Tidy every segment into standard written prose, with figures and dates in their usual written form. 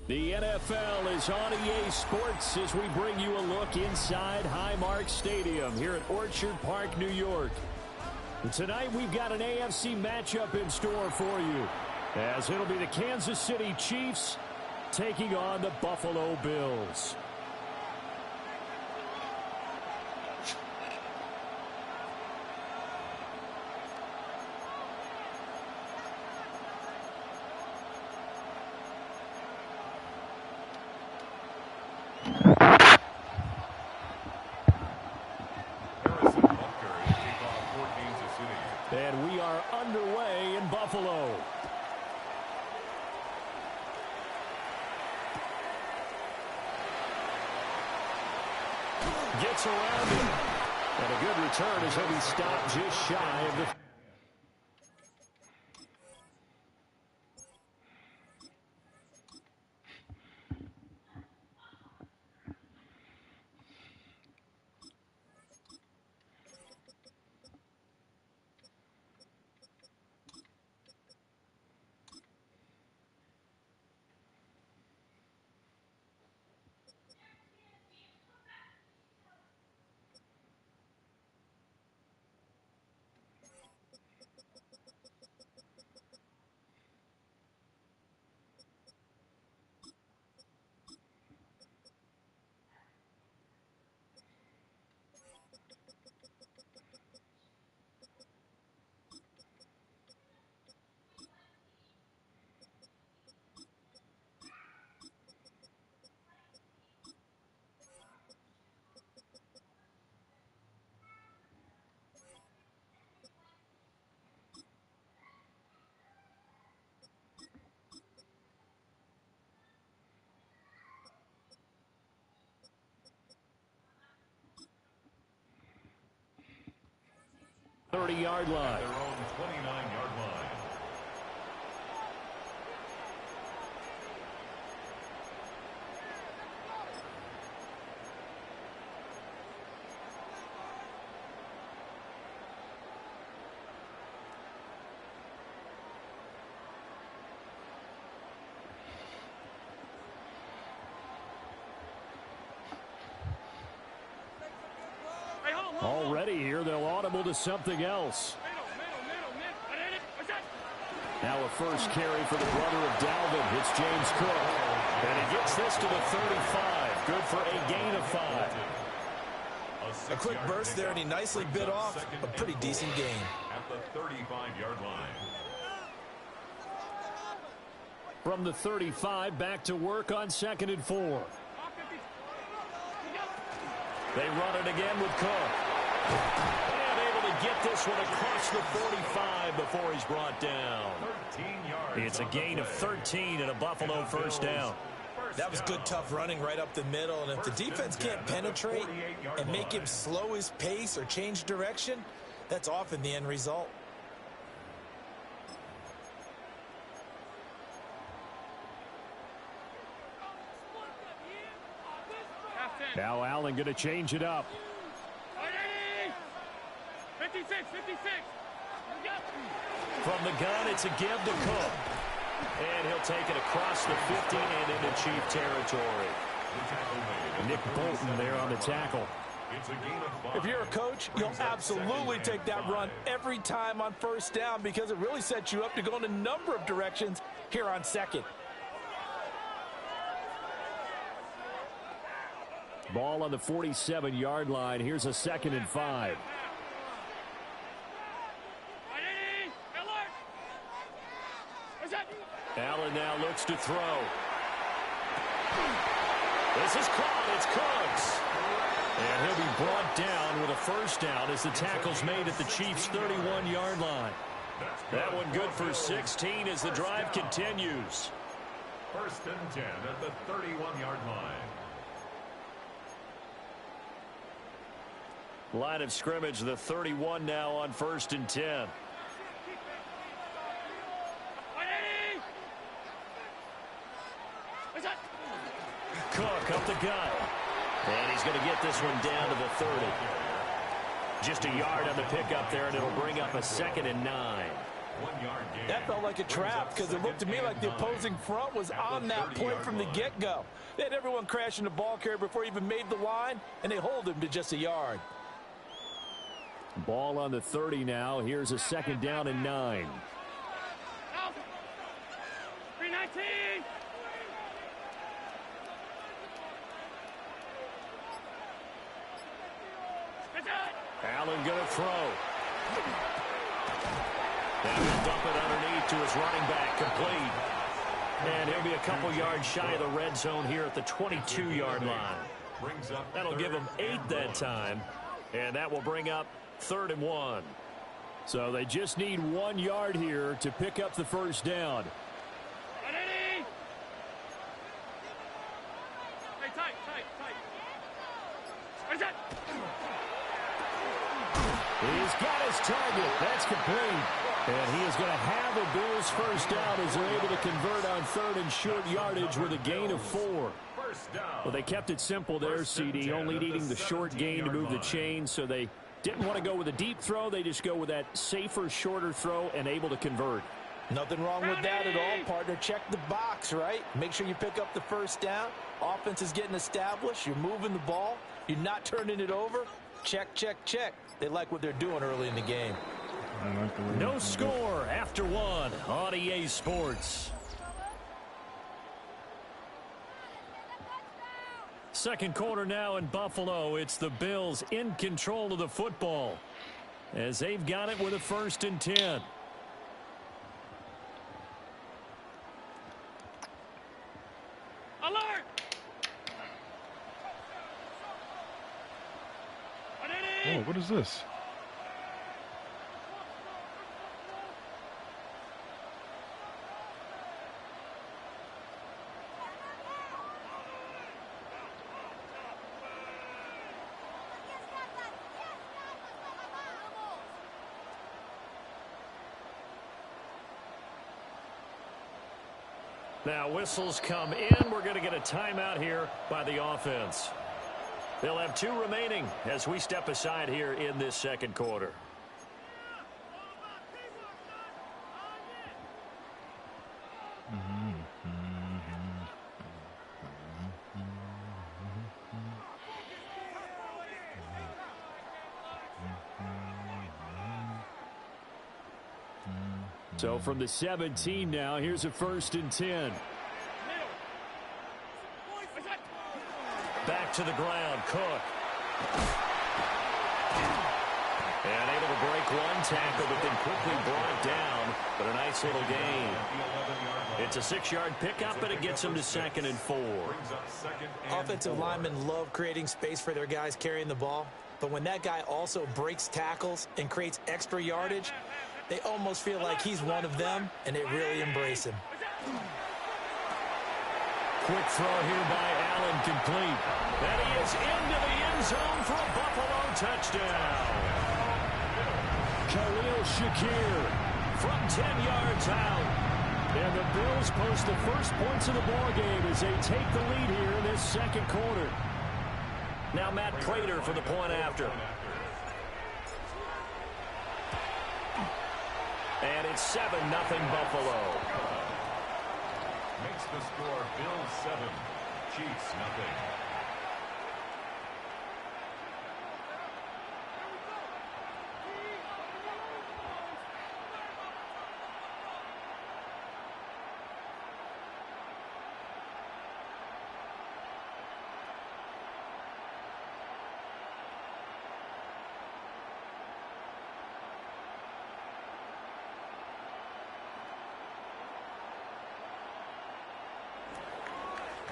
The NFL is on EA Sports as we bring you a look inside Highmark Stadium here at Orchard Park, New York. And tonight we've got an AFC matchup in store for you, as it'll be the Kansas City Chiefs taking on the Buffalo Bills. And we are underway in Buffalo. Gets around him. And a good return as he'll be stopped just shy of the... ...30-yard line. Their own 29-yard line. Already here, they'll audible to something else. Now a first carry for the brother of Dalvin. It's James Cook. And he gets this to the 35. Good for a gain of 5. A quick burst there, and he nicely bit off a pretty decent gain. At the 35-yard line. From the 35, back to work on 2nd and 4. They run it again with Cook. And able to get this one across the 45 before he's brought down. It's a gain of 13 and a Buffalo first down. That was good, tough running right up the middle. And if the defense can't penetrate and make him slow his pace or change direction, that's often the end result. Now Allen going to change it up. 56, 56. From the gun, it's a give to Cook. And he'll take it across the 50 and into Chief territory. Nick Bolton there on the tackle. If you're a coach, you'll absolutely take that run every time on first down because it really sets you up to go in a number of directions here on 2nd. Ball on the 47-yard line. Here's a 2nd and 5. Allen now looks to throw. This is caught. It's Cooks. And he'll be brought down with a first down as the tackle's made at the Chiefs' 31-yard line. That one good for 16 as the drive continues. 1st and 10 at the 31-yard line. Line of scrimmage, the 31 now on 1st and 10. Cook up the gut. And he's going to get this one down to the 30. Just a yard on the pickup there, and it'll bring up a 2nd and 9. That felt like a trap because it looked to me like the opposing front was on that play from the get-go. They had everyone crashing the ball carrier before he even made the line, and they hold him to just a yard. Ball on the 30 now. Here's a 2nd down and 9. 319. Allen going to throw. And he'll dump it underneath to his running back, complete. And he'll be a couple yards shy of the red zone here at the 22-yard line. That'll give him 8 that time, and that will bring up 3rd and 1. So they just need 1 yard here to pick up the first down. He's got his target. That's complete. And he is going to have the Bills first down as they're able to convert on 3rd and short yardage with a gain of 4. Well, they kept it simple there, CD, only needing the short gain to move the chain, so they didn't want to go with a deep throw. They just go with that safer, shorter throw and able to convert. Nothing wrong with that at all, partner. Check the box, right? Make sure you pick up the first down. Offense is getting established. You're moving the ball. You're not turning it over. Check, check, check. They like what they're doing early in the game. No score after 1 on EA Sports. Second quarter now in Buffalo. It's the Bills in control of the football as they've got it with a 1st and 10. Alert! Oh, what is this? Now whistles come in. We're going to get a timeout here by the offense. They'll have 2 remaining as we step aside here in this second quarter. So from the 17 now, here's a 1st and 10. Back to the ground, Cook. And able to break 1 tackle, but then quickly brought down. But a nice little gain. It's a 6-yard pickup, and it gets them to 2nd and 4. Offensive linemen love creating space for their guys carrying the ball. But when that guy also breaks tackles and creates extra yardage, they almost feel like he's one of them, and they really embrace him. Quick throw here by Allen, complete. And he is into the end zone for a Buffalo touchdown. Khalil Shakir from 10 yards out. And the Bills post the first points of the ball game as they take the lead here in this second quarter. Now Matt Prater for the point after. And it's 7-0 Buffalo. Makes the score Bills 7, Chiefs 0.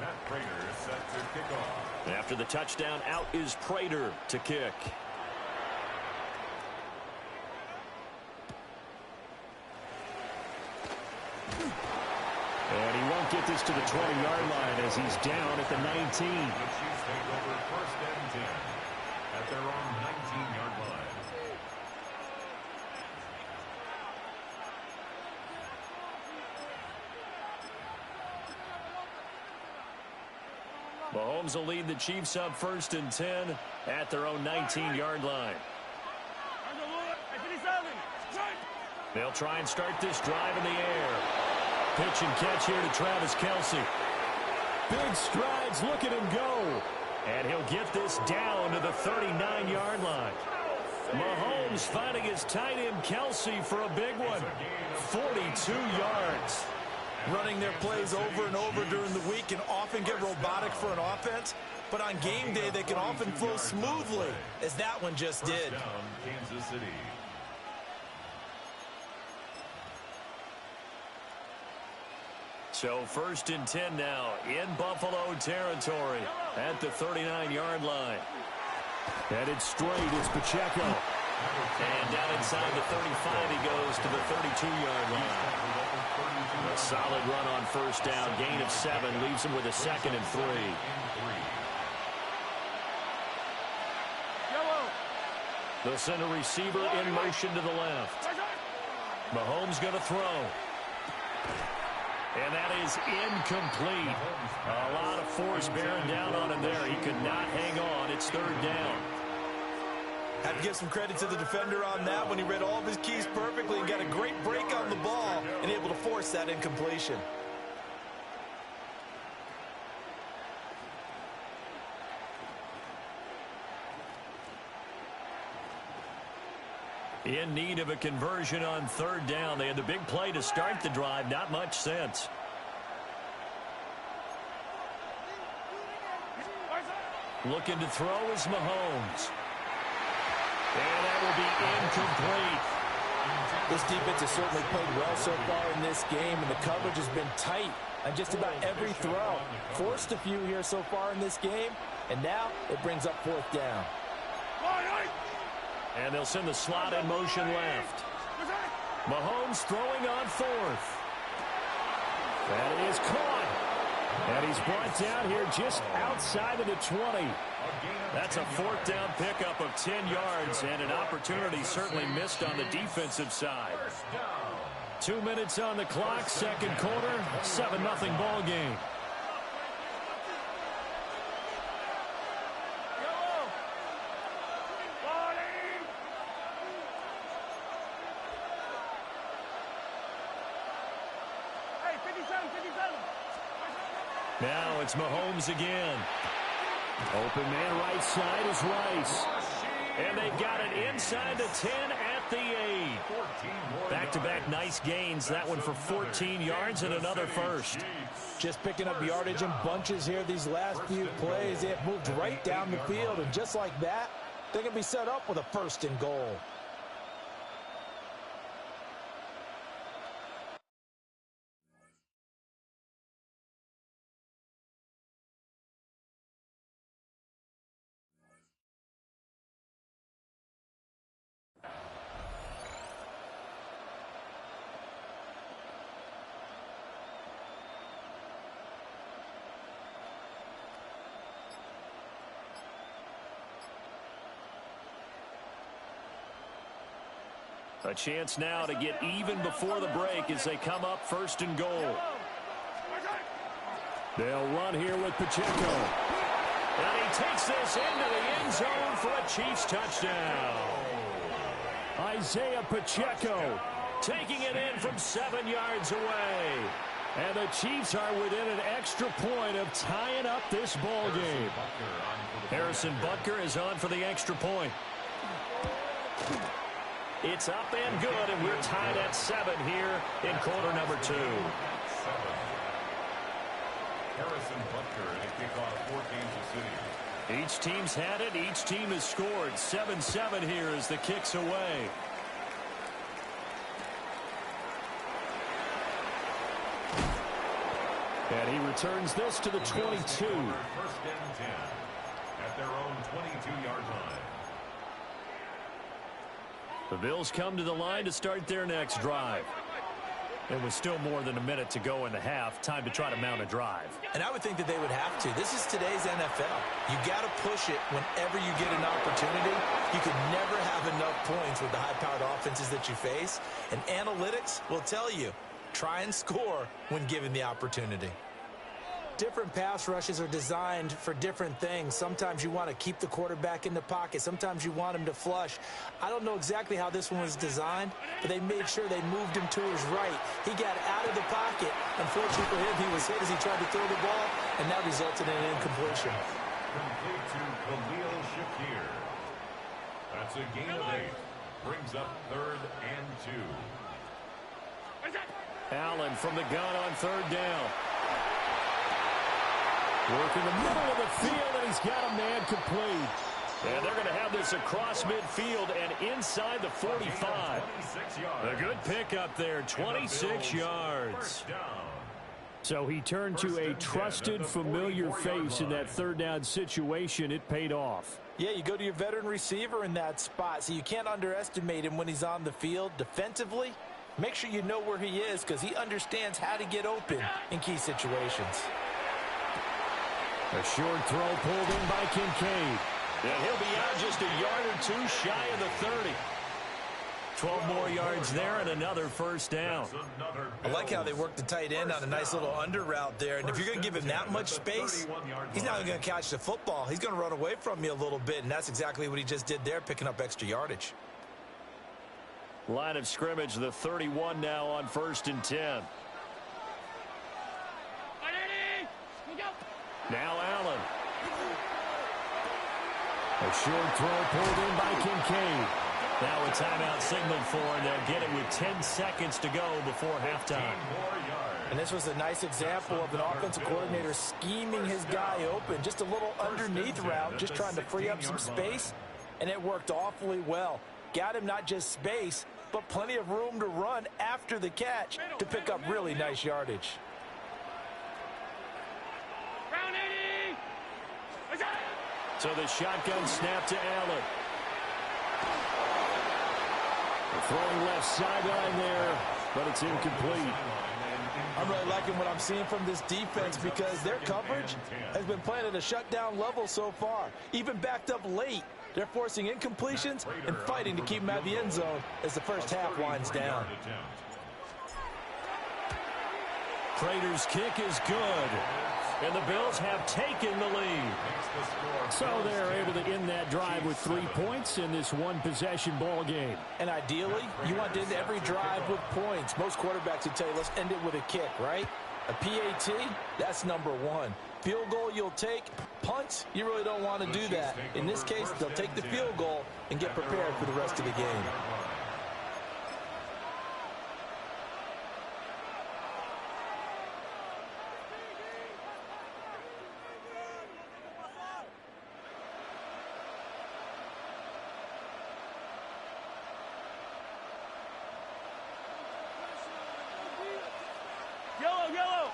Matt Prater is set to kick off. After the touchdown, out is Prater to kick. And he won't get this to the 20-yard line as he's down at the 19. The Chiefs take over 1st and 10 at their own 19-yard line. Mahomes will lead the Chiefs up 1st and 10 at their own 19-yard line. They'll try and start this drive in the air. Pitch and catch here to Travis Kelce. Big strides, look at him go. And he'll get this down to the 39-yard line. Mahomes finding his tight end Kelce for a big one. 42 yards. Running their plays over and over during the week can often get robotic for an offense, but on game day they can often flow smoothly, as that one just did. First down, Kansas City. So 1st and 10 now in Buffalo territory at the 39-yard line. Headed straight, it's Pacheco. And down inside the 35, he goes to the 32-yard line. A solid run on first down, gain of 7, leaves him with a 2nd and 3. They'll send a receiver in motion to the left. Mahomes going to throw. And that is incomplete. A lot of force bearing down on him there. He could not hang on. It's 3rd down. Have to give some credit to the defender on that when he read all of his keys perfectly and got a great break on the ball and able to force that incompletion. In need of a conversion on 3rd down. They had the big play to start the drive. Not much sense. Looking to throw is Mahomes. And that will be incomplete. This defense has certainly played well so far in this game, and the coverage has been tight on just about every throw. Forced a few here so far in this game, and now it brings up 4th down. And they'll send the slot in motion left. Mahomes throwing on 4th. That is caught. And he's brought down here just outside of the 20. That's a 4th down pickup of 10 yards and an opportunity certainly missed on the defensive side. 2 minutes on the clock, 2nd quarter, 7-0 ball game. Now it's Mahomes again. Open man right side is Rice. And they've got it inside the 10 at the 8. Back-to-back nice gains. That one for 14 yards and another first. Just picking up yardage in bunches here these last few plays. They have moved right down the field, and just like that, they can be set up with a 1st and goal. A chance now to get even before the break as they come up 1st and goal. They'll run here with Pacheco. And he takes this into the end zone for a Chiefs touchdown. Isaiah Pacheco taking it in from 7 yards away. And the Chiefs are within an extra point of tying up this ball game. Harrison Butker is on for the extra point. It's up and good, and we're tied at 7 here in quarter number 2. Harrison Butker and a kickoff for Kansas City. Each team's had it. Each team has scored. 7-7 here as the kick's away. And he returns this to the 22. 1st and 10 at their own 22-yard line. The Bills come to the line to start their next drive. There was still more than a minute to go in the half. Time to try to mount a drive. And I would think that they would have to. This is today's NFL. You got to push it whenever you get an opportunity. You can never have enough points with the high-powered offenses that you face. And analytics will tell you, try and score when given the opportunity. different pass rushes are designed for different things. Sometimes you want to keep the quarterback in the pocket. Sometimes you want him to flush. I don't know exactly how this one was designed, but they made sure they moved him to his right. He got out of the pocket. Unfortunately for him, he was hit as he tried to throw the ball, and that resulted in an incompletion. Complete to Khalil Shakir. That's a gain of 8. Brings up 3rd and 2. Allen from the gun on 3rd down. Work in the middle of the field, and he's got a man complete. And they're going to have this across midfield and inside the 45. A good pickup there, 26 yards. So he turned to a trusted, familiar face in that 3rd down situation. It paid off. Yeah, you go to your veteran receiver in that spot, so you can't underestimate him when he's on the field. Defensively, make sure you know where he is because he understands how to get open in key situations. A short throw pulled in by Kincaid. And he'll be out just a yard or 2 shy of the 30. 12 more yards there and another 1st down. I like how they work the tight end on a nice little under route there. And if you're going to give him that much space, he's not going to catch the football. He's going to run away from you a little bit, and that's exactly what he just did there, picking up extra yardage. Line of scrimmage, the 31 now on 1st and 10. Now Allen. A short throw pulled in by Kincaid. Now a timeout signaled for, and they'll get it with 10 seconds to go before halftime. And this was a nice example of an offensive coordinator scheming his guy open. Just a little underneath route, just trying to free up some space, and it worked awfully well. Got him not just space, but plenty of room to run after the catch to pick up really nice yardage. So the shotgun snap to Allen. Throwing left sideline there, but it's incomplete. I'm really liking what I'm seeing from this defense because their coverage has been playing at a shutdown level so far. Even backed up late, they're forcing incompletions and fighting to keep them out of the end zone as the first half winds down. Prater's kick is good, and the Bills have taken the lead. So they're able to end that drive with 3 points in this one-possession ball game. And ideally, you want to end every drive with points. Most quarterbacks would tell you, let's end it with a kick, right? A PAT, that's number 1. Field goal you'll take. Punts, you really don't want to do that. In this case, they'll take the field goal and get prepared for the rest of the game. Yellow.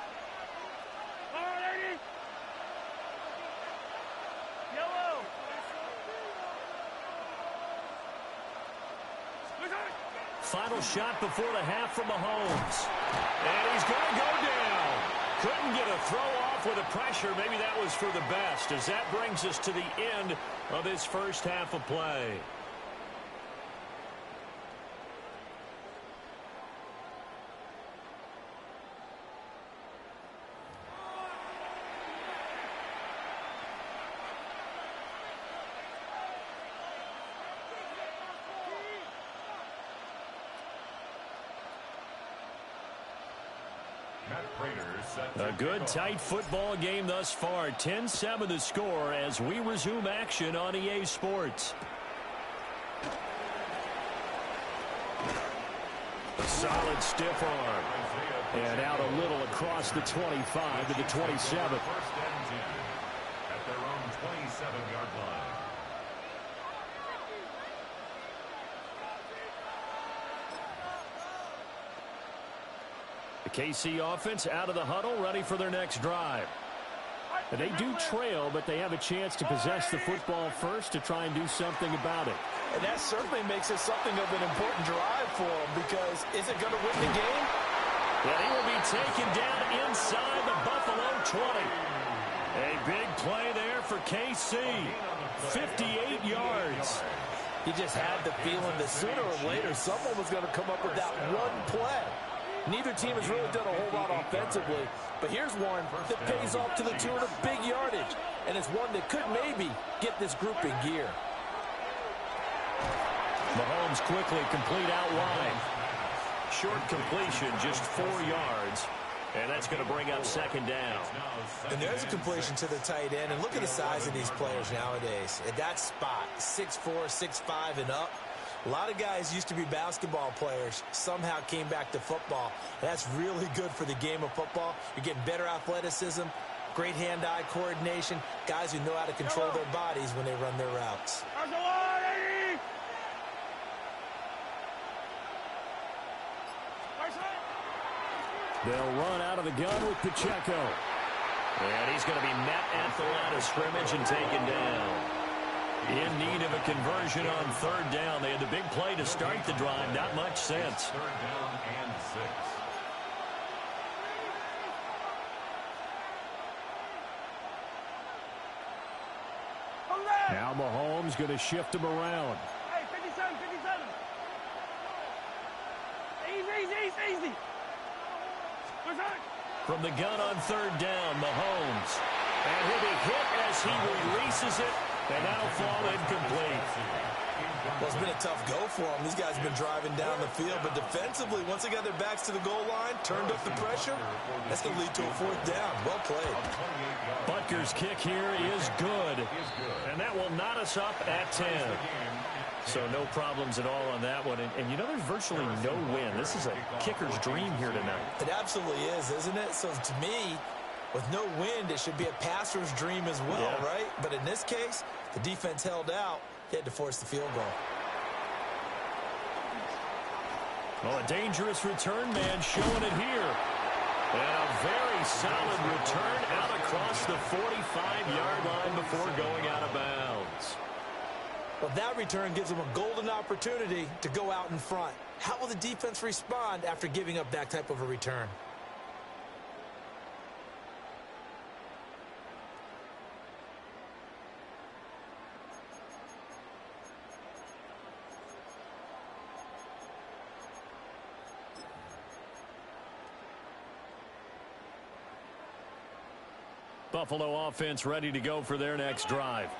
All right, lady. Yellow. Final shot before the half from Mahomes. And he's going to go down. Couldn't get a throw off with the pressure. Maybe that was for the best, as that brings us to the end of this first half of play. A good, tight football game thus far. 10-7 the score as we resume action on EA Sports. A solid stiff arm. And out a little across the 25 to the 27. First and 10 at their own 27-yard line. The KC offense out of the huddle, ready for their next drive. They do trail, but they have a chance to possess the football first to try and do something about it. And that certainly makes it something of an important drive for them, because is it going to win the game? And he will be taken down inside the Buffalo 20. A big play there for KC. 58 yards. You just had the feeling that sooner or later someone was going to come up with that one play. Neither team has really done a whole lot offensively, but here's one that pays off to the tune of big yardage, and it's one that could maybe get this group in gear. Mahomes quickly complete out wide. Short completion, just 4 yards. And that's going to bring up second down. And there's a completion to the tight end. And look at the size of these players nowadays. At that spot, 6'4", 6'5", and up. A lot of guys used to be basketball players, somehow came back to football. And that's really good for the game of football. You're getting better athleticism, great hand-eye coordination, guys who know how to control their bodies when they run their routes. They'll run out of the gun with JaQ. And he's going to be met at the line of scrimmage and taken down. In need of a conversion on third down. They had the big play to start the drive. Not much sense. Third down and 6. Now Mahomes going to shift him around. Hey, 57, 57. Easy. From the gun on third down, Mahomes. And he'll be hit as he releases it, and that'll fall incomplete. Well, it's been a tough go for them. These guys have been driving down the field, but defensively, once they got their backs to the goal line, turned up the pressure, that's going to lead to a fourth down. Well played. Butker's kick here is good, and that will knot us up at 10. So no problems at all on that one. And you know, there's virtually no win. This is a kicker's dream here tonight. It absolutely is, isn't it? So to me, with no wind, it should be a passer's dream as well, right? But in this case, the defense held out. They had to force the field goal. Well, a dangerous return man showing it here. And a very solid return out across the 45-yard line before going out of bounds. Well, that return gives them a golden opportunity to go out in front. How will the defense respond after giving up that type of a return? Buffalo offense ready to go for their next drive.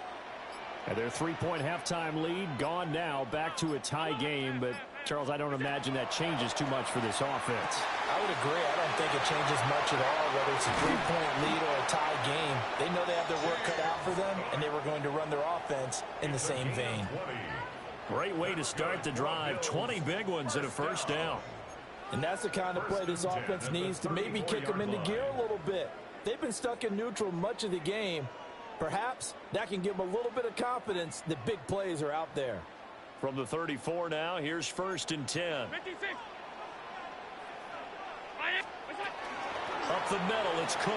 And their 3-point halftime lead gone now, back to a tie game. But, Charles, I don't imagine that changes too much for this offense. I would agree. I don't think it changes much at all, whether it's a 3-point lead or a tie game. They know they have their work cut out for them, and they were going to run their offense in the same vein. Great way to start the drive. 20 big ones and a first down. And that's the kind of play this offense needs to maybe kick them into gear a little bit. They've been stuck in neutral much of the game. Perhaps that can give them a little bit of confidence that big plays are out there. From the 34 now, here's 1st and 10. 56. Up the middle, it's Cook.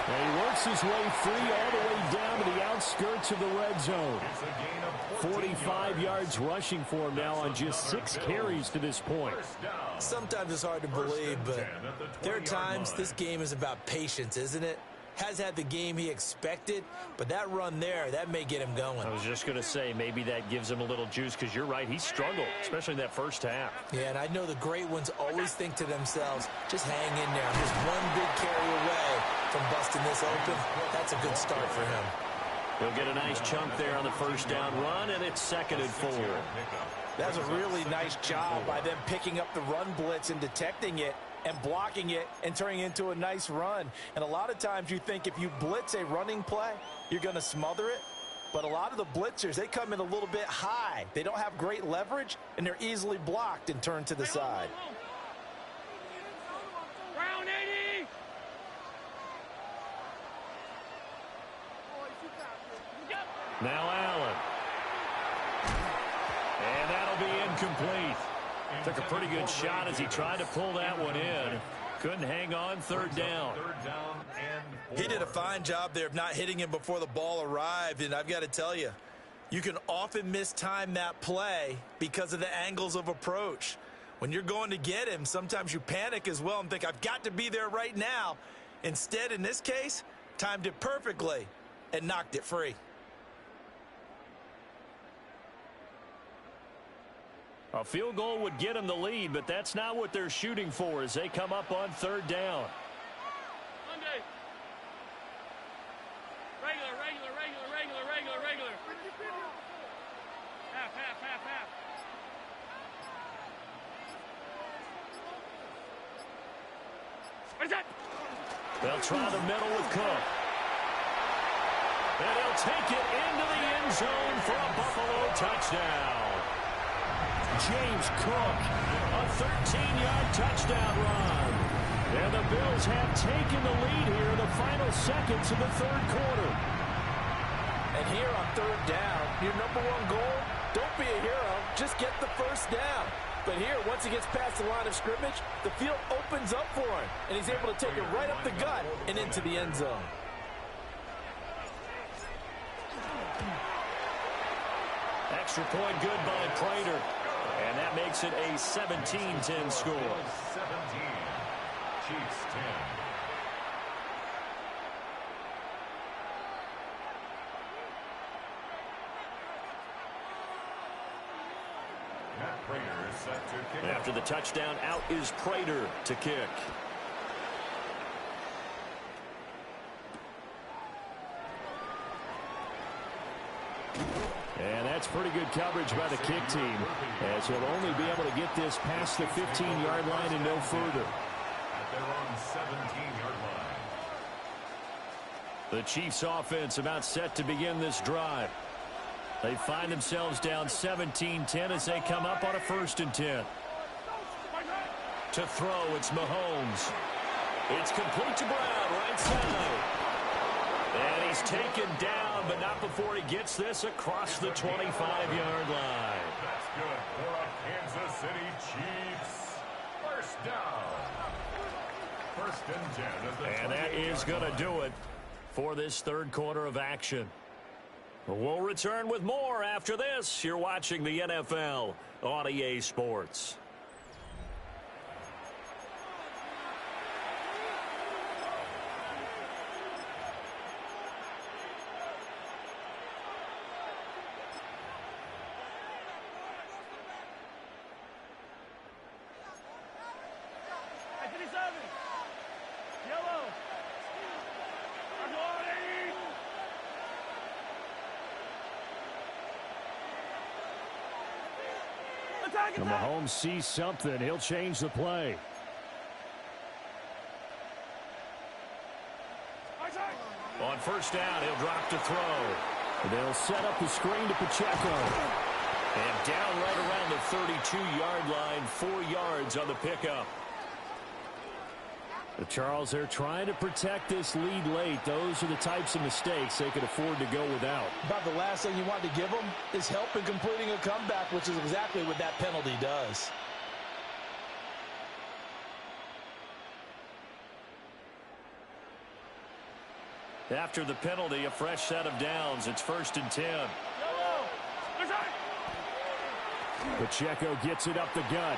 And he works his way free all the way down to the outskirts of the red zone. 45 yards rushing for him now on just 6 carries to this point. Sometimes it's hard to believe, but there are times this game is about patience, isn't it? Has had the game he expected, but that run there, that may get him going. I was just going to say, maybe that gives him a little juice, because you're right, he struggled, especially in that first half. Yeah, and I know the great ones always think to themselves, just hang in there. I'm just one big carry away from busting this open. That's a good start for him. He'll get a nice chunk there on the first down run, and it's 2nd and 4. That's a really nice job by them picking up the run blitz and detecting it and blocking it and turning it into a nice run. And a lot of times you think if you blitz a running play, you're going to smother it. But a lot of the blitzers, they come in a little bit high. They don't have great leverage, and they're easily blocked and turned to the side. Round 80. Now Allen. And that'll be incomplete. Took a pretty good shot as he tried to pull that one in. Couldn't hang on, 3rd down. He did a fine job there of not hitting him before the ball arrived, and I've got to tell you, you can often mistime that play because of the angles of approach. When you're going to get him, sometimes you panic as well and think, I've got to be there right now. Instead, in this case, timed it perfectly and knocked it free. A field goal would get them the lead, but that's not what they're shooting for as they come up on third down. Monday. Regular. Half. What is that? They'll try the middle with Cook. And he'll take it into the end zone for a Buffalo touchdown. James Cook, a 13-yard touchdown run. And the Bills have taken the lead here in the final seconds of the third quarter. And here on third down, your number one goal, don't be a hero, just get the first down. But here, once he gets past the line of scrimmage, the field opens up for him, and he's able to take it right up the gut and into the end zone. Extra point good by Prater. And that makes it a 17-10 score. 17. Chiefs 10. Matt Prater is set to kick. After the touchdown, out is Prater to kick. And that's pretty good coverage by the kick team, as he'll only be able to get this past the 15-yard line and no further. At their own 17-yard line. The Chiefs offense about set to begin this drive. They find themselves down 17-10 as they come up on a 1st and 10. To throw, it's Mahomes. It's complete to Brown, right side. And he's taken down, but not before he gets this across the 25-yard line. That's good for a Kansas City Chiefs. First down. 1st and 10. And that is going to do it for this third quarter of action. We'll return with more after this. You're watching the NFL on EA Sports. And Mahomes sees something. He'll change the play. On 1st down, he'll drop to throw. They'll set up the screen to Pacheco. And down right around the 32-yard line, 4 yards on the pickup. Charles, they're trying to protect this lead late. Those are the types of mistakes they could afford to go without. About the last thing you want to give them is help in completing a comeback, which is exactly what that penalty does. After the penalty, a fresh set of downs. It's 1st and 10. Pacheco gets it up the gut.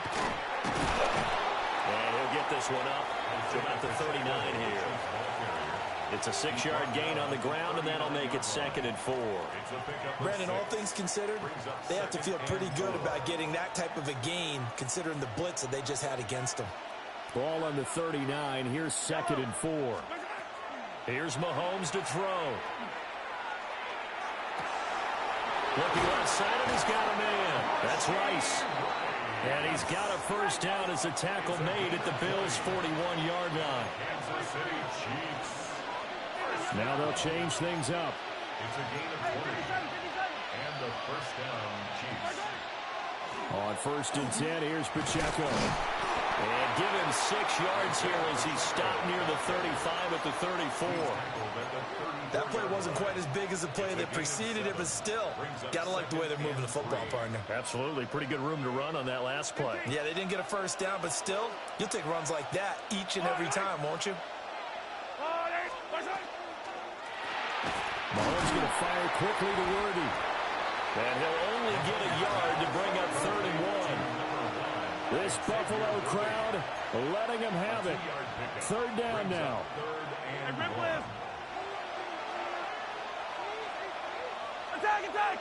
And he'll get this one up to about the 39 here. It's a 6-yard gain on the ground, and that'll make it 2nd and 4. Brandon, all things considered, they have to feel pretty good about getting that type of a gain, considering the blitz that they just had against them. Ball on the 39. Here's 2nd and 4. Here's Mahomes to throw. Looking left side, and he's got a man. That's Rice. And he's got a first down as a tackle made at the Bills' 41-yard line. Kansas City Chiefs. Now they'll change things up. It's a gain of 20. And the 1st down, Chiefs. On 1st and 10, here's Pacheco. And give him 6 yards here as he stopped near the 35 at the 34. That play wasn't quite as big as the play that preceded it, but still, gotta like the way they're moving the football, partner. Absolutely. Pretty good room to run on that last play. Yeah, they didn't get a first down, but still, you'll take runs like that each and every time, won't you? Mahomes going to fire quickly to Worthy. And he'll only get a yard to bring up 3rd and 1. This Buffalo crowd letting him have it. 3rd down now. Attack!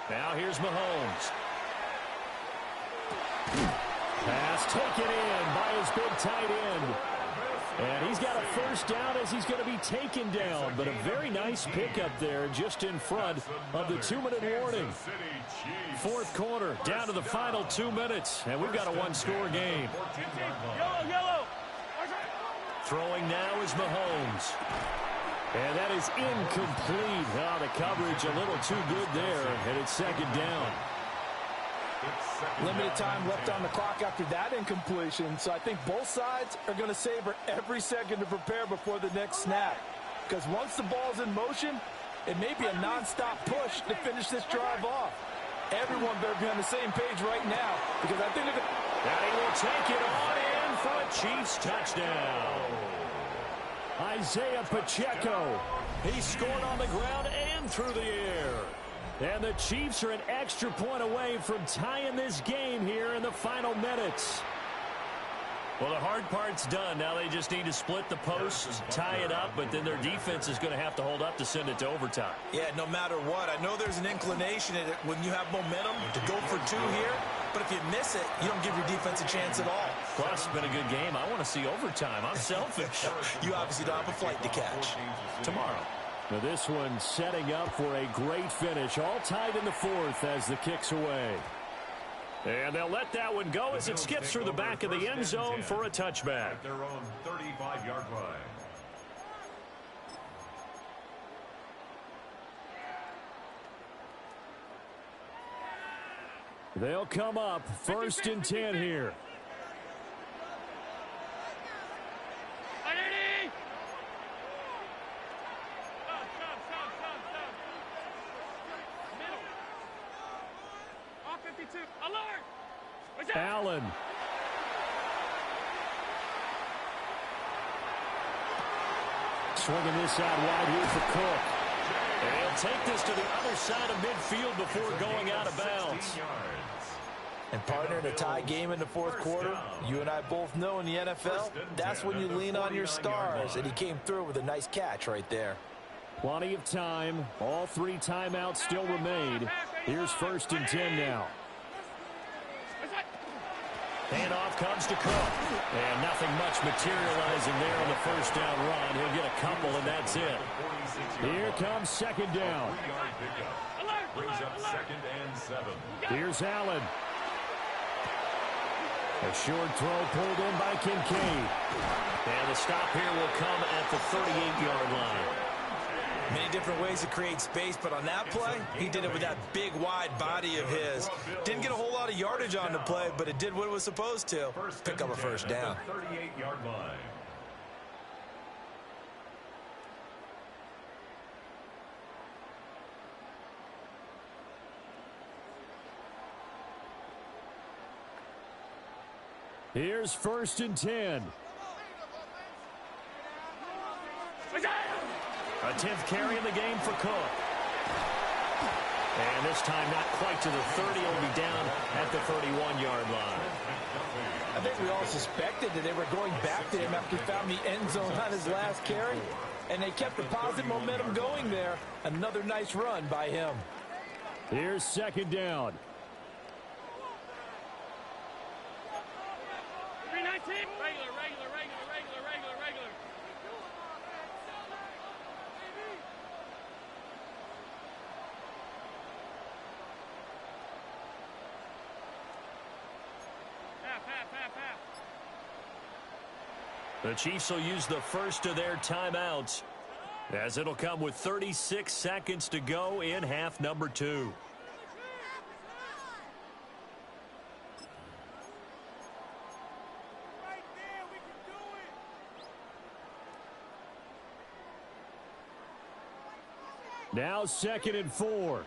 Now here's Mahomes. Pass taken in by his big tight end. And he's got a first down as he's going to be taken down. But a very nice pickup there just in front of the 2-minute warning. Fourth quarter, down to the final 2 minutes. And we've got a one-score game. Yellow. Throwing now is Mahomes. And that is incomplete. Oh, the coverage a little too good there. And it's second down. Limited time left on the clock after that incompletion, so I think both sides are going to savor every second to prepare before the next snap. Because once the ball's in motion, it may be a nonstop push to finish this drive off. Everyone better be on the same page right now, because I think that he will take it on in for a Chiefs touchdown. Isaiah Pacheco. He scored on the ground and through the air. And the Chiefs are an extra point away from tying this game here in the final minutes. Well, the hard part's done. Now they just need to split the posts, tie it up, but then their defense is going to have to hold up to send it to overtime. Yeah, no matter what. I know there's an inclination in it when you have momentum to go for two here, but if you miss it, you don't give your defense a chance at all. Plus, it's been a good game. I want to see overtime. I'm selfish. You obviously don't have a flight to catch. Tomorrow. Now this one setting up for a great finish. All tied in the fourth as the kick's away. And they'll let that one go as it skips through the back of the end zone for a touchback. At their own 35-yard line. They'll come up first and 10 here. Allen. Swinging this out wide here for Cook. And he'll take this to the other side of midfield before going out of bounds. And partner, in a tie game in the fourth quarter, you and I both know in the NFL, that's when you lean on your stars. And he came through with a nice catch right there. Plenty of time. All three timeouts still remain. Here's first and 10 now. Handoff comes to Cook. And nothing much materializing there on the first down run. He'll get a couple, and that's it. Here comes second down. Brings up 2nd and 7. Here's Allen. A short throw pulled in by Kincaid. And the stop here will come at the 38-yard line. Many different ways to create space, but on that play, he did it with that big, wide body of his. Didn't get a whole lot of yardage on the play, but it did what it was supposed to. Pick up a first down. 38-yard line. Here's first and 10. A 10th carry in the game for Cook. And this time not quite to the 30. He'll be down at the 31-yard line. I think we all suspected that they were going back to him after he found the end zone on his last carry. And they kept the positive momentum going there. Another nice run by him. Here's second down. 319. Regular. Half. The Chiefs will use the first of their timeouts, as it'll come with 36 seconds to go in half number 2. Now 2nd and 4.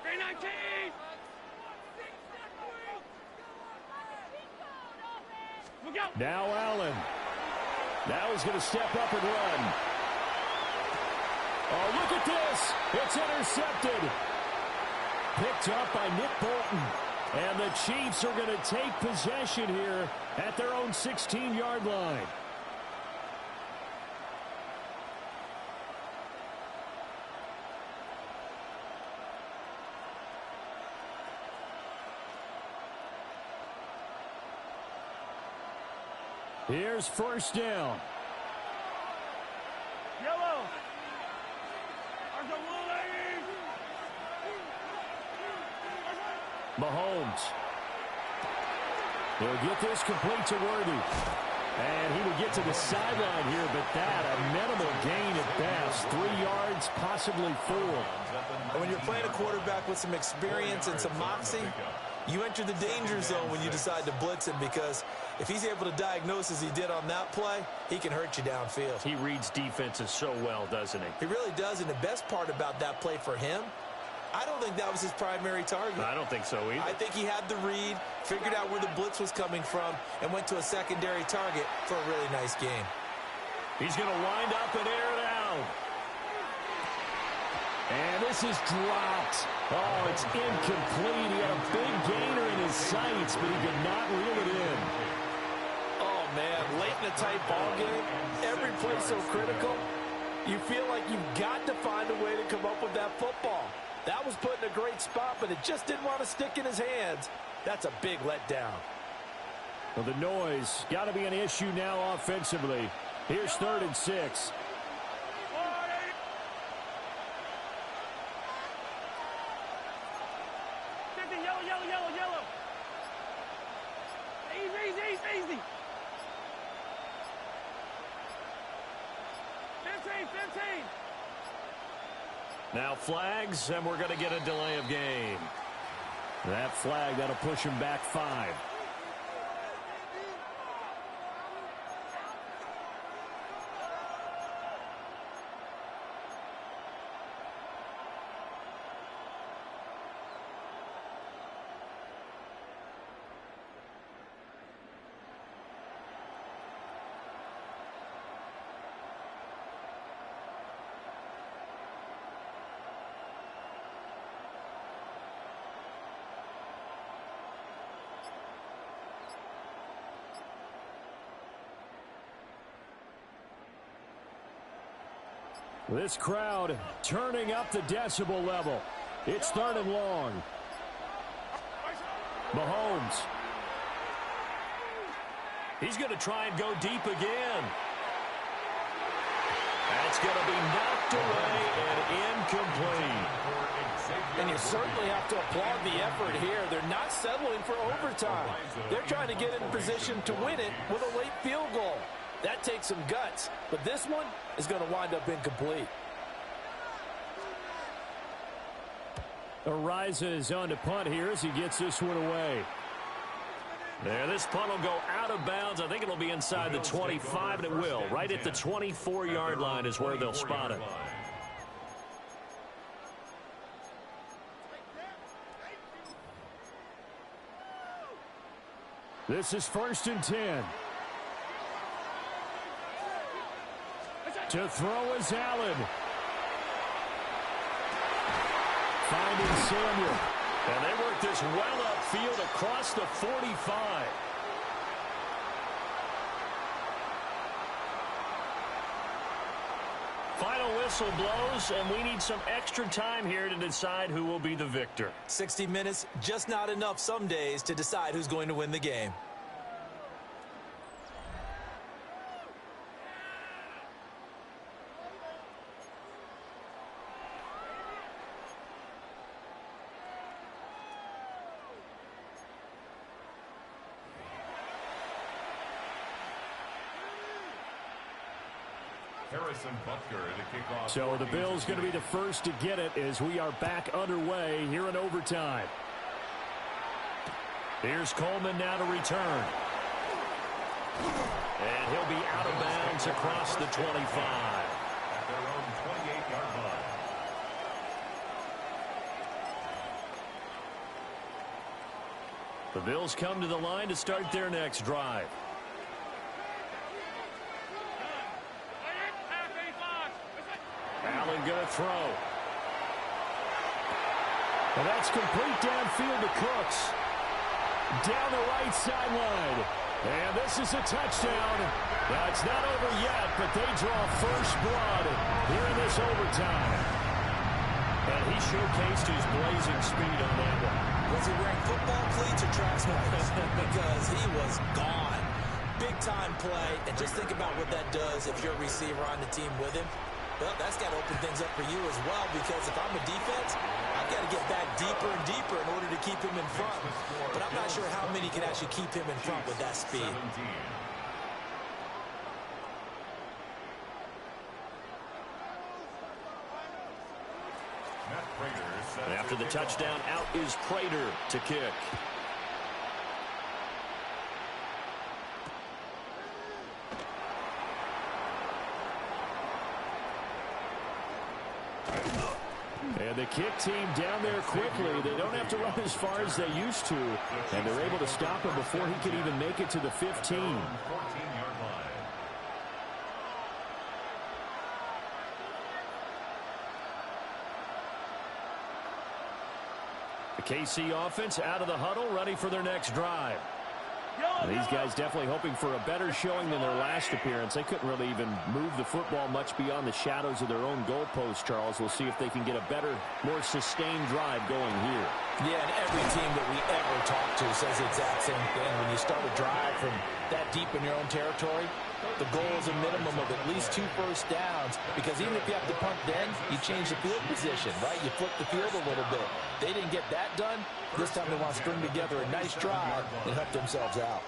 319. Now Allen. Now he's going to step up and run. Oh, look at this. It's intercepted. Picked up by Nick Bolton. And the Chiefs are going to take possession here at their own 16-yard line. Here's first down. Yellow. Mahomes. He'll get this complete to Worthy. And he would get to the sideline here, but that, a minimal gain at best. 3 yards, possibly 4. And when you're playing a quarterback with some experience and some moxie, you enter the danger zone when you decide to blitz him, because if he's able to diagnose as he did on that play, he can hurt you downfield. He reads defenses so well, doesn't he? He really does, and the best part about that play for him, I don't think that was his primary target. I don't think so either. I think he had the read, figured out where the blitz was coming from, and went to a secondary target for a really nice game. He's going to wind up and air it out. And this is dropped. Oh, it's incomplete. He had a big gainer in his sights, but he could not reel it in. Oh, man, late in a tight ball game, every play so critical, you feel like you've got to find a way to come up with that football. That was put in a great spot, but it just didn't want to stick in his hands. That's a big letdown. Well, the noise got to be an issue now offensively. Here's 3rd and 6. Yellow. Easy. 15. Now flags, and we're going to get a delay of game. That flag, that'll push him back 5. This crowd turning up the decibel level. It's 3rd and long. Mahomes. He's going to try and go deep again. That's going to be knocked away and incomplete. And you certainly have to applaud the effort here. They're not settling for overtime. They're trying to get in position to win it with a late field goal. That takes some guts, but this one is going to wind up incomplete. Ariza on to punt here as he gets this one away. There, this punt will go out of bounds. I think it'll be inside the 25, and it will. Right at the 24-yard line is where they'll spot it. This is 1st and 10. To throw is Allen. Finding Samuel. And they work this well upfield across the 45. Final whistle blows, and we need some extra time here to decide who will be the victor. 60 minutes, just not enough some days to decide who's going to win the game. So the Bills going to be the first to get it as we are back underway here in overtime. Here's Coleman now to return. And he'll be out of bounds across the 25. At their own 28-yard line. The Bills come to the line to start their next drive. Allen going to throw. And that's complete downfield to Cooks. Down the right sideline. And this is a touchdown. Now, it's not over yet, but they draw first blood here in this overtime. And he showcased his blazing speed on that one. Was he wearing football cleats or track sneakers? Because he was gone. Big big-time play, and just think about what that does if you're a receiver on the team with him. Well, that's got to open things up for you as well, because if I'm a defense, I've got to get back deeper and deeper in order to keep him in front. But I'm not sure how many can actually keep him in front with that speed. After the touchdown, out is Prater to kick. And the kick team down there quickly. They don't have to run as far as they used to. And they're able to stop him before he can even make it to the 15. 14-yard line. The KC offense out of the huddle, ready for their next drive. These guys definitely hoping for a better showing than their last appearance. They couldn't really even move the football much beyond the shadows of their own goalpost, Charles. We'll see if they can get a better, more sustained drive going here. Yeah, and every team that we ever talk to says the exact same thing. When you start a drive from that deep in your own territory, the goal is a minimum of at least 2 first downs, because even if you have to punt then, you change the field position, right? You flip the field a little bit. They didn't get that done. This time they want to string together a nice drive and help themselves out.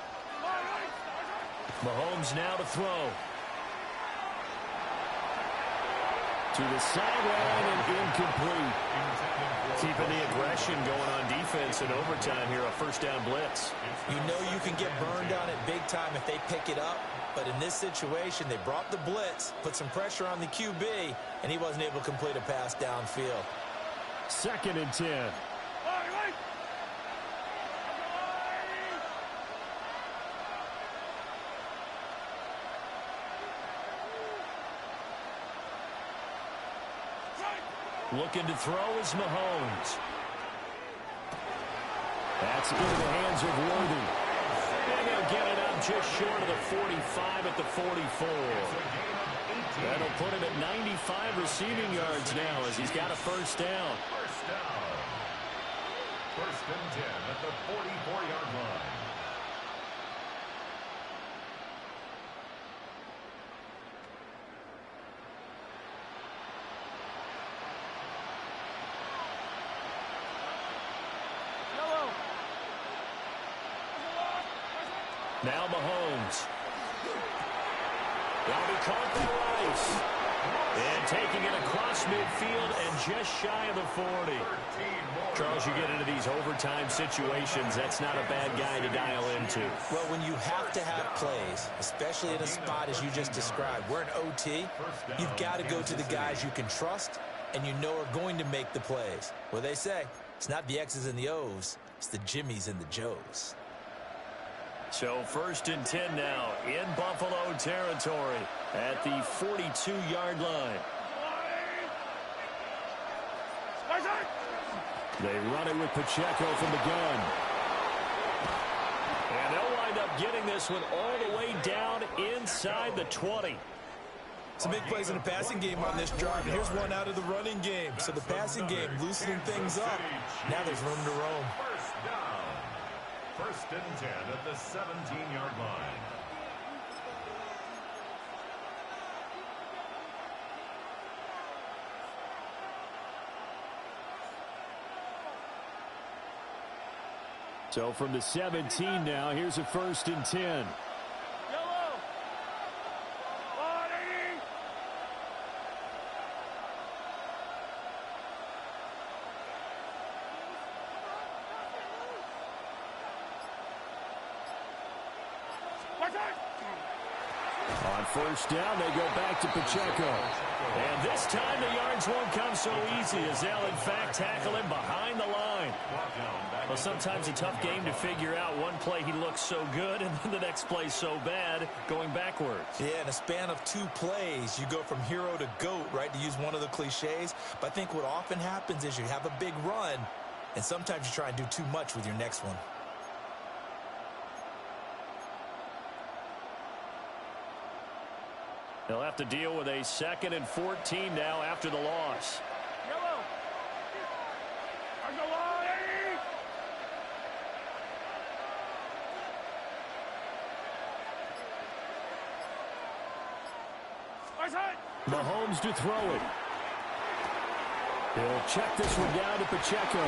Mahomes now to throw. To the sideline and incomplete. Keeping the aggression going on defense in overtime here, a first down blitz. You know you can get burned on it big time if they pick it up, but in this situation, they brought the blitz, put some pressure on the QB, and he wasn't able to complete a pass downfield. 2nd and 10. Looking to throw is Mahomes. That's into the hands of Worthy. And they'll get it up just short of the 45 at the 44. That'll put him at 95 receiving yards now as he's got a first down. First down. 1st and 10 at the 44-yard line. Now Mahomes. That'll be caught by Rice. And taking it across midfield and just shy of the 40. Charles, you get into these overtime situations, that's not a bad guy to dial into. Well, when you have to have plays, especially in a spot as you just described, we're in OT, you've got to go to the guys you can trust and you know are going to make the plays. Well, they say, it's not the X's and the O's, it's the Jimmies and the Joes. So 1st and 10 now in Buffalo territory at the 42-yard line. They run it with Pacheco from the gun. And they'll wind up getting this one all the way down inside the 20. Some big plays in the passing game on this drive, and here's one out of the running game. So the passing game loosening things up. Now there's room to roam. First down. 1st and 10 at the 17-yard line. So from the 17 now, here's a 1st and 10. On 1st down, they go back to Pacheco. And this time the yards won't come so easy as they'll, in fact, tackle him behind the line. Well, sometimes a tough game to figure out. One play he looks so good, and then the next play so bad, going backwards. Yeah, in a span of 2 plays, you go from hero to GOAT, right, to use one of the cliches. But I think what often happens is you have a big run, and sometimes you try and do too much with your next one. They'll have to deal with a 2nd and 14 now after the loss. Mahomes to throw it. He'll check this one down to Pacheco.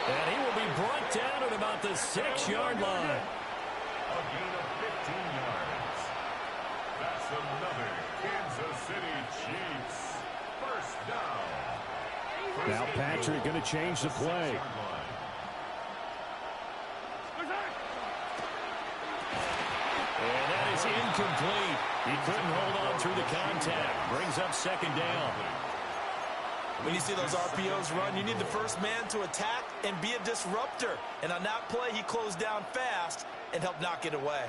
And he will be brought down at about the 6-yard line. A gain of 15 yards. That's another Kansas City Chiefs first down. Now Patrick going to change the play. And that is incomplete. He couldn't hold on through the contact. Brings up second down. When you see those RPOs run, you need the first man to attack and be a disruptor. And on that play, he closed down fast and helped knock it away.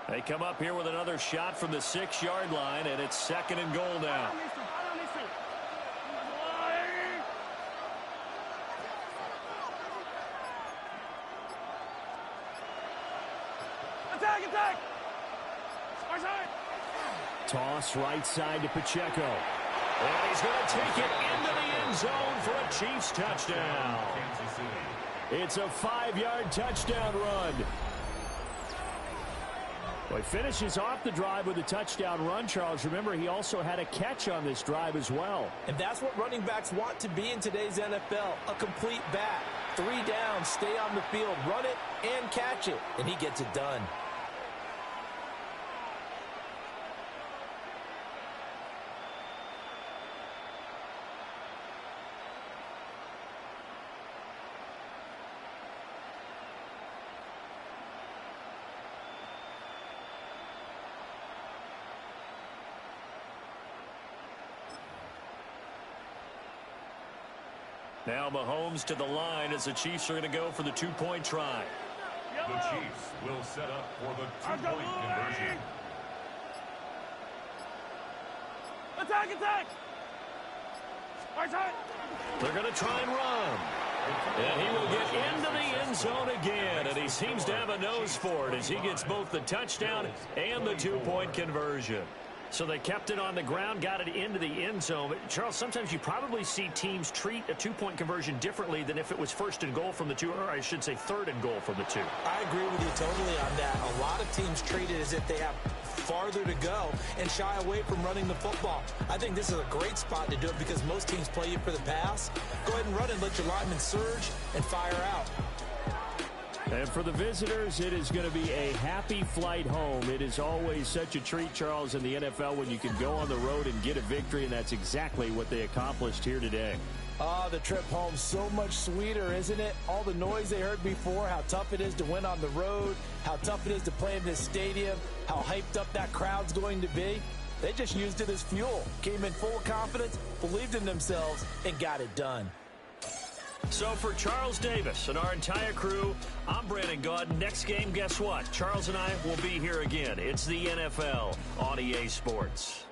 They come up here with another shot from the 6-yard line, and it's second and goal now. Attack! Toss right side to Pacheco. And he's going to take it into the end zone for a Chiefs touchdown. It's a 5-yard touchdown run. Well, he finishes off the drive with a touchdown run, Charles. Remember, he also had a catch on this drive as well. And that's what running backs want to be in today's NFL, a complete back. 3 downs, stay on the field, run it, and catch it. And he gets it done. Now Mahomes to the line as the Chiefs are going to go for the 2-point try. The Chiefs will set up for the 2-point conversion. Attack! They're going to try and run. And he will get into the end zone again. And he seems to have a nose for it as he gets both the touchdown and the 2-point conversion. So they kept it on the ground, got it into the end zone. But Charles, sometimes you probably see teams treat a 2-point conversion differently than if it was first and goal from the 2, or I should say third and goal from the 2. I agree with you totally on that. A lot of teams treat it as if they have farther to go and shy away from running the football. I think this is a great spot to do it because most teams play you for the pass. Go ahead and run and let your linemen surge and fire out. And for the visitors, it is going to be a happy flight home. It is always such a treat, Charles, in the NFL when you can go on the road and get a victory, and that's exactly what they accomplished here today. Oh, the trip home, so much sweeter, isn't it? All the noise they heard before, how tough it is to win on the road, how tough it is to play in this stadium, how hyped up that crowd's going to be. They just used it as fuel, came in full of confidence, believed in themselves, and got it done. So for Charles Davis and our entire crew, I'm Brandon Gaudin. Next game, guess what? Charles and I will be here again. It's the NFL on EA Sports.